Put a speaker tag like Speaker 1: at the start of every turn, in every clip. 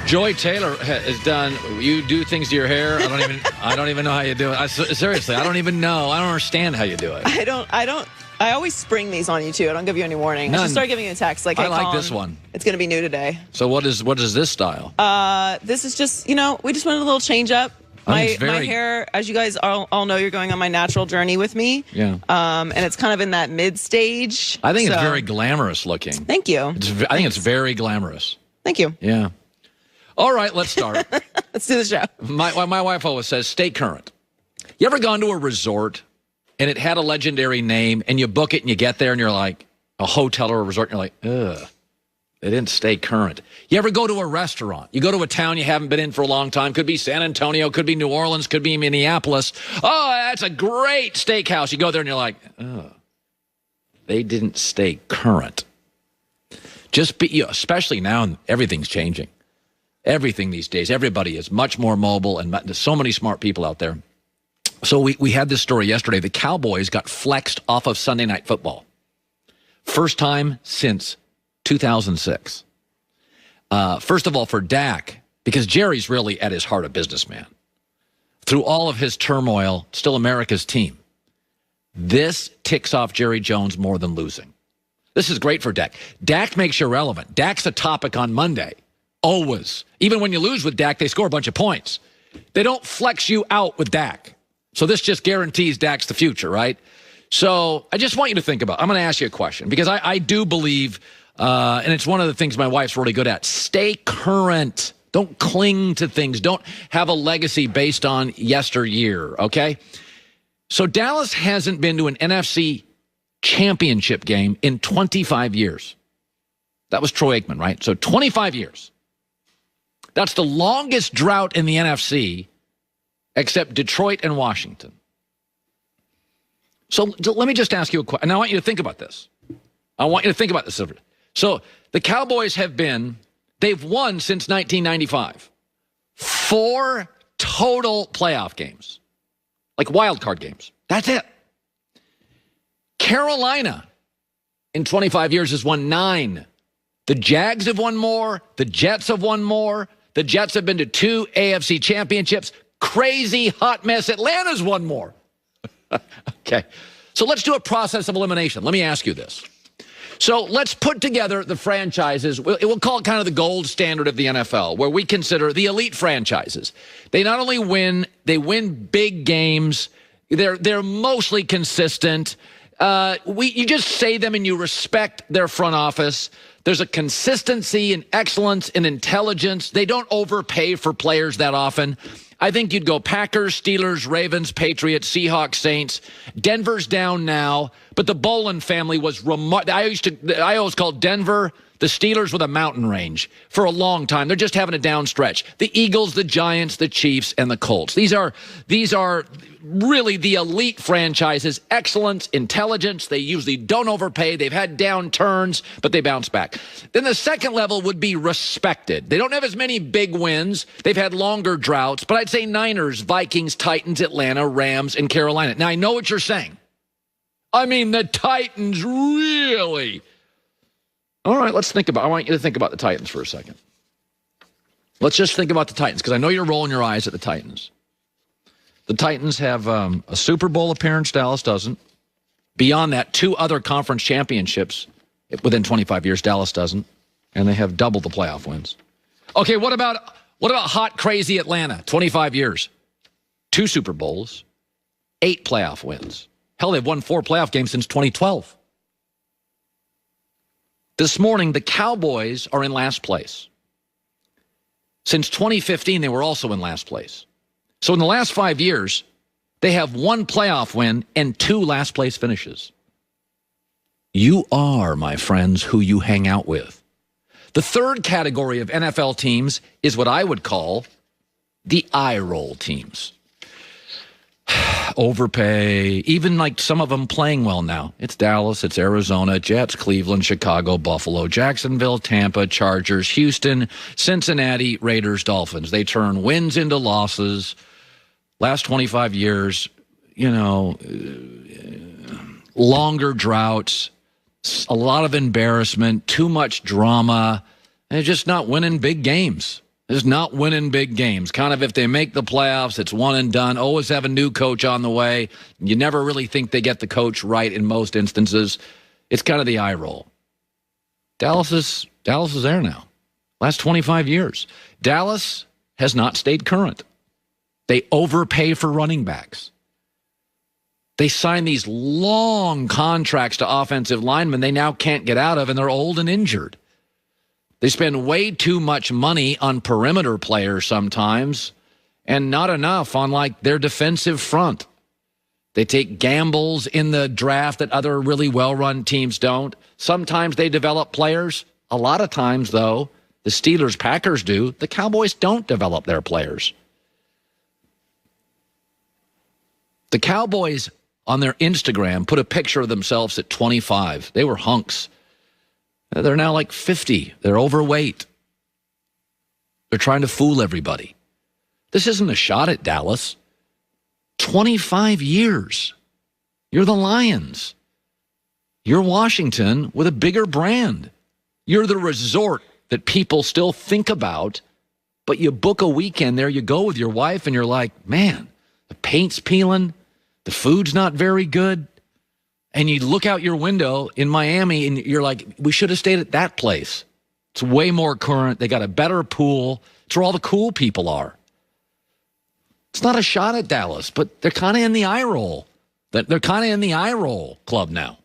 Speaker 1: Joy Taylor has done. You do things to your hair. I don't even know how you do it. Seriously, I don't even know. I don't understand how you do it.
Speaker 2: I always spring these on you too. I don't give you any warning.
Speaker 1: None.
Speaker 2: I just start giving you a text like, "Hey,
Speaker 1: I like
Speaker 2: Colin,
Speaker 1: this one.
Speaker 2: It's going to be new today."
Speaker 1: So what is this style?
Speaker 2: This is just, we just wanted a little change up. My hair, as you guys all know, you're going on my natural journey with me.
Speaker 1: Yeah.
Speaker 2: And it's kind of in that mid stage.
Speaker 1: I think it's very glamorous looking.
Speaker 2: Thank you.
Speaker 1: I think it's very glamorous.
Speaker 2: Thank you.
Speaker 1: Yeah. All right, let's start.
Speaker 2: Let's do the show.
Speaker 1: My wife always says, stay current. You ever gone to a resort and it had a legendary name and you book it and you get there and you're like, a hotel or a resort, and you're like, ugh, they didn't stay current. You ever go to a restaurant? You go to a town you haven't been in for a long time. Could be San Antonio, could be New Orleans, could be Minneapolis. Oh, that's a great steakhouse. You go there and you're like, oh, they didn't stay current. Especially now, everything's changing. Everything these days, everybody is much more mobile, and there's so many smart people out there. So we had this story yesterday. The Cowboys got flexed off of Sunday Night Football. First time since 2006. First of all, for Dak, because Jerry's really at his heart a businessman. Through all of his turmoil, still America's team. This ticks off Jerry Jones more than losing. This is great for Dak. Dak makes you relevant. Dak's a topic on Monday. Always. Even when you lose with Dak, they score a bunch of points. They don't flex you out with Dak. So this just guarantees Dak's the future, right? So I just want you to think about it. I'm going to ask you a question because I do believe, and it's one of the things my wife's really good at, stay current. Don't cling to things. Don't have a legacy based on yesteryear, okay? So Dallas hasn't been to an NFC championship game in 25 years. That was Troy Aikman, right? So 25 years. That's the longest drought in the NFC, except Detroit and Washington. So let me just ask you a question. And I want you to think about this. So the Cowboys they've won since 1995. 4 total playoff games. Like wild card games. That's it. Carolina, in 25 years, has won 9. The Jags have won more. The Jets have won more. The Jets have been to 2 AFC championships. Crazy hot mess. Atlanta's won more. Okay. So let's do a process of elimination. Let me ask you this. So let's put together the franchises. We'll call it kind of the gold standard of the NFL, where we consider the elite franchises. They not only win, they win big games. They're mostly consistent. You just say them and you respect their front office. There's a consistency and excellence and intelligence. They don't overpay for players that often. I think you'd go Packers, Steelers, Ravens, Patriots, Seahawks, Saints. Denver's down now, but the Bolin family was remarkable. I always called Denver the Steelers with a mountain range for a long time. They're just having a down stretch. The Eagles, the Giants, the Chiefs, and the Colts. These are really the elite franchises. Excellence, intelligence. They usually don't overpay. They've had downturns, but they bounce back. Then the second level would be respected. They don't have as many big wins. They've had longer droughts, but I'd say Niners, Vikings, Titans, Atlanta, Rams, and Carolina. Now, I know what you're saying. I mean, the Titans really... All right, I want you to think about the Titans for a second. Let's just think about the Titans, because I know you're rolling your eyes at the Titans. The Titans have a Super Bowl appearance. Dallas doesn't. Beyond that, 2 other conference championships within 25 years. Dallas doesn't. And they have double the playoff wins. Okay, what about hot, crazy Atlanta? 25 years. 2 Super Bowls. 8 playoff wins. Hell, they've won 4 playoff games since 2012. This morning, the Cowboys are in last place. Since 2015, they were also in last place. So in the last 5 years, they have 1 playoff win and 2 last place finishes. You are, my friends, who you hang out with. The third category of NFL teams is what I would call the eye roll teams. Overpay, even like some of them playing well now. It's Dallas, it's Arizona, Jets, Cleveland, Chicago, Buffalo, Jacksonville, Tampa, Chargers, Houston, Cincinnati, Raiders, Dolphins. They turn wins into losses. Last 25 years, longer droughts, a lot of embarrassment, too much drama, and just not winning big games. is not winning big games. Kind of if they make the playoffs, it's one and done. Always have a new coach on the way. You never really think they get the coach right in most instances. It's kind of the eye roll. Dallas is there now. Last 25 years. Dallas has not stayed current. They overpay for running backs. They sign these long contracts to offensive linemen they now can't get out of, and they're old and injured. They spend way too much money on perimeter players sometimes and not enough on, like, their defensive front. They take gambles in the draft that other really well-run teams don't. Sometimes they develop players. A lot of times, though, the Steelers, Packers do. The Cowboys don't develop their players. The Cowboys on their Instagram put a picture of themselves at 25. They were hunks. They're now like 50. They're overweight. They're trying to fool everybody. This isn't a shot at Dallas. 25 years. You're the Lions. You're Washington with a bigger brand. You're the resort that people still think about, but you book a weekend there, you go with your wife, and you're like, man, the paint's peeling, the food's not very good. And you look out your window in Miami, and you're like, we should have stayed at that place. It's way more current. They got a better pool. It's where all the cool people are. It's not a shot at Dallas, but they're kind of in the eye roll. They're kind of in the eye roll club now.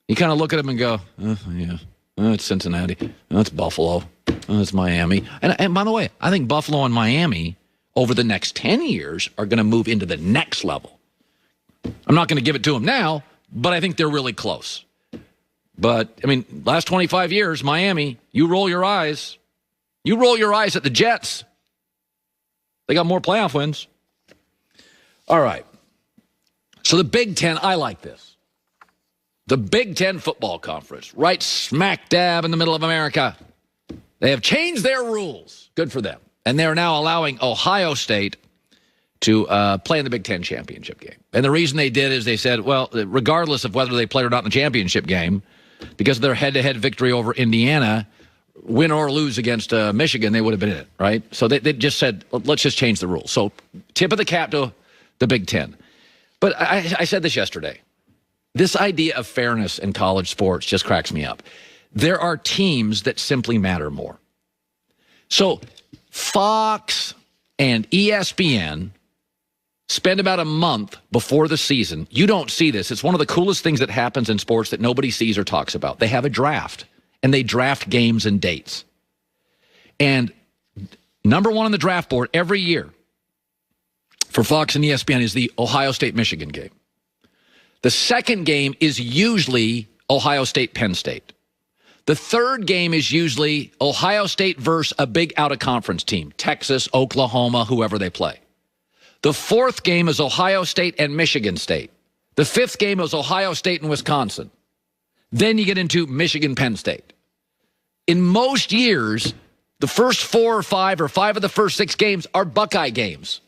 Speaker 1: You kind of look at them and go, yeah, it's Cincinnati. It's Buffalo. It's Miami. And by the way, I think Buffalo and Miami over the next 10 years are going to move into the next level. I'm not going to give it to them now, but I think they're really close. But, I mean, last 25 years, Miami, you roll your eyes. You roll your eyes at the Jets. They got more playoff wins. All right. So the Big Ten, I like this. The Big Ten football conference, right smack dab in the middle of America. They have changed their rules. Good for them. And they're now allowing Ohio State to play in the Big Ten championship game. And the reason they did is they said, well, regardless of whether they played or not in the championship game, because of their head-to-head victory over Indiana, win or lose against Michigan, they would have been in it, right? So they just said, let's just change the rules. So tip of the cap to the Big Ten. But I said this yesterday. This idea of fairness in college sports just cracks me up. There are teams that simply matter more. So Fox and ESPN spend about a month before the season. You don't see this. It's one of the coolest things that happens in sports that nobody sees or talks about. They have a draft, and they draft games and dates. And number one on the draft board every year for Fox and ESPN is the Ohio State-Michigan game. The second game is usually Ohio State-Penn State. The third game is usually Ohio State versus a big out-of-conference team, Texas, Oklahoma, whoever they play. The fourth game is Ohio State and Michigan State. The fifth game is Ohio State and Wisconsin. Then you get into Michigan-Penn State. In most years, the first 4 or 5 or 5 of the first 6 games are Buckeye games.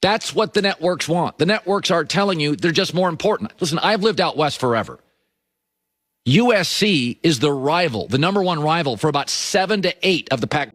Speaker 1: That's what the networks want. The networks are telling you they're just more important. Listen, I've lived out west forever. USC is the rival, the number one rival for about 7 to 8 of the Pac.